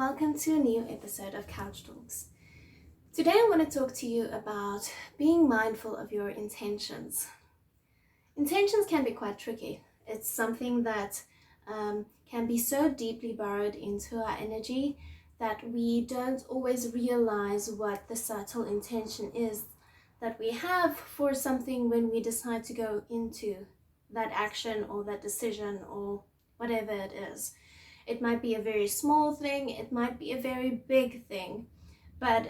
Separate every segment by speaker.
Speaker 1: welcome to a new episode of Couch Talks. Today I want to talk to you about being mindful of your intentions. Intentions can be quite tricky. It's something that can be so deeply burrowed into our energy that we don't always realize what the subtle intention is that we have for something when we decide to go into that action or that decision or whatever it is. It might be a very small thing, it might be a very big thing, but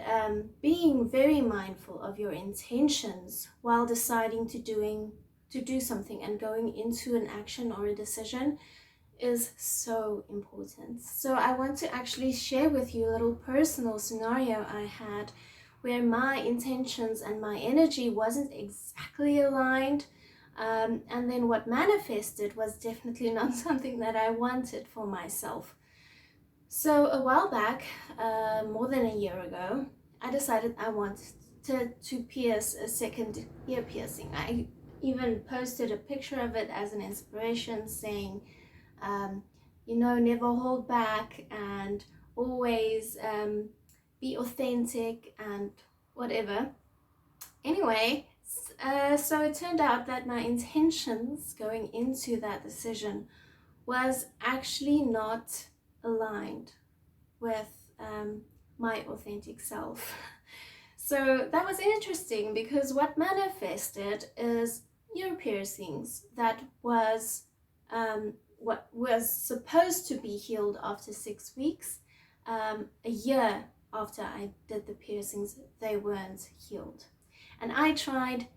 Speaker 1: being very mindful of your intentions while deciding to do something and going into an action or a decision is so important. So I want to actually share with you a little personal scenario I had where my intentions and my energy wasn't exactly aligned. And then what manifested was definitely not something that I wanted for myself. So a while back, more than a year ago, I decided I wanted to pierce a second ear piercing. I even posted a picture of it as an inspiration saying, never hold back and always be authentic and whatever. Anyway, so it turned out that my intentions going into that decision was actually not aligned with my authentic self. So that was interesting because what manifested is ear piercings that was what was supposed to be healed after 6 weeks. A year after I did the piercings, they weren't healed. And I tried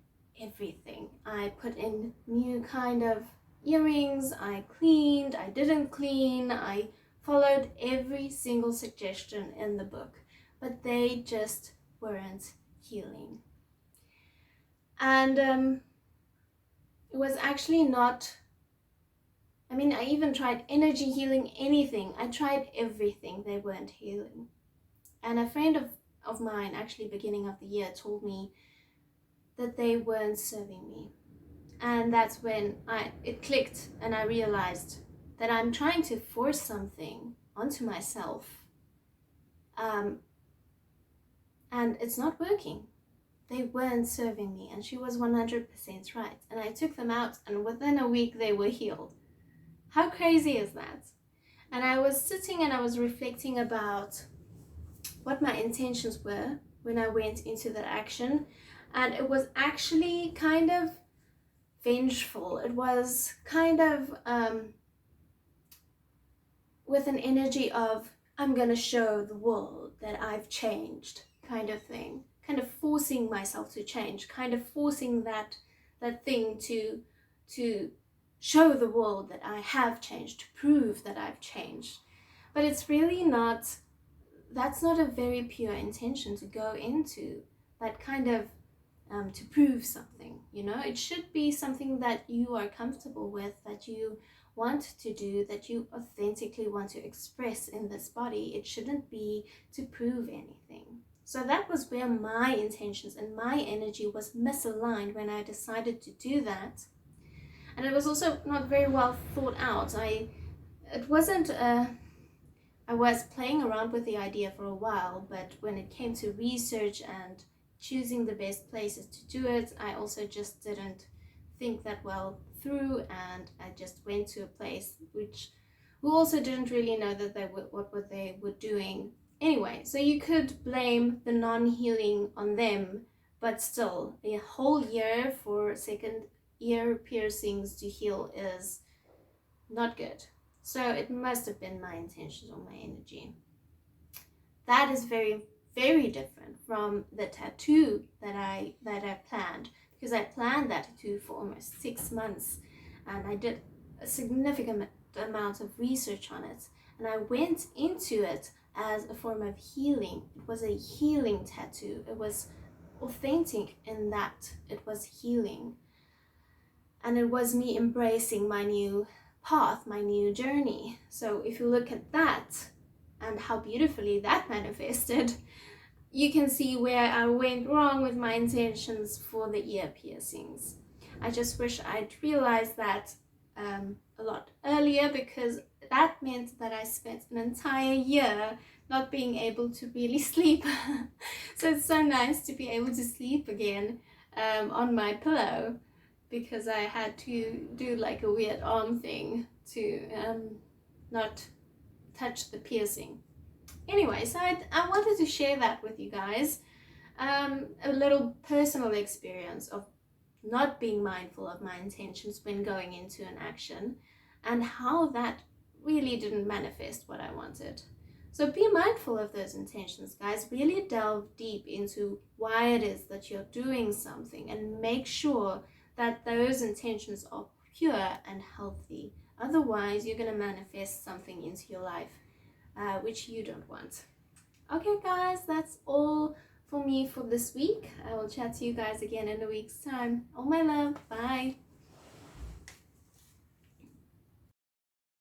Speaker 1: everything. I put in new kind of earrings, I cleaned, I didn't clean, I followed every single suggestion in the book, but they just weren't healing. And it was actually not, I even tried energy healing, anything. I tried everything, they weren't healing. And a friend of mine, actually beginning of the year, told me that they weren't serving me. And that's when it clicked and I realized that I'm trying to force something onto myself. And it's not working. They weren't serving me, and she was 100% right. And I took them out, and within a week they were healed. How crazy is that? And I was sitting and I was reflecting about what my intentions were when I went into that action. And it was actually kind of vengeful. It was kind of with an energy of, I'm going to show the world that I've changed kind of thing. Kind of forcing myself to change. Kind of forcing that thing to show the world that I have changed. To prove that I've changed. But it's really not, that's not a very pure intention to go into that kind of to prove something, it should be something that you are comfortable with, that you want to do, that you authentically want to express in this body. It shouldn't be to prove anything. So that was where my intentions and my energy was misaligned when I decided to do that. And it was also not very well thought out. I was playing around with the idea for a while, but when it came to research and choosing the best places to do it, I also just didn't think that well through, and I just went to a place who also didn't really know that what they were doing. Anyway, so you could blame the non-healing on them, but still, a whole year for second ear piercings to heal is not good. So it must have been my intentions or my energy. That is very, very different from the tattoo that I planned, because I planned that tattoo for almost 6 months, and I did a significant amount of research on it, and I went into it as a form of healing. It was a healing tattoo. It was authentic in that it was healing, and it was me embracing my new path, my new journey. So if you look at that and how beautifully that manifested, you can see where I went wrong with my intentions for the ear piercings. I just wish I'd realized that a lot earlier, because that meant that I spent an entire year not being able to really sleep. So it's so nice to be able to sleep again on my pillow, because I had to do like a weird arm thing to not touch the piercing. Anyway, so I wanted to share that with you guys. A little personal experience of not being mindful of my intentions when going into an action, and how that really didn't manifest what I wanted. So be mindful of those intentions, guys. Really delve deep into why it is that you're doing something, and make sure that those intentions are pure and healthy. Otherwise, you're going to manifest something into your life which you don't want. Okay, guys, that's all for me for this week. I will chat to you guys again in a week's time. All my love. Bye.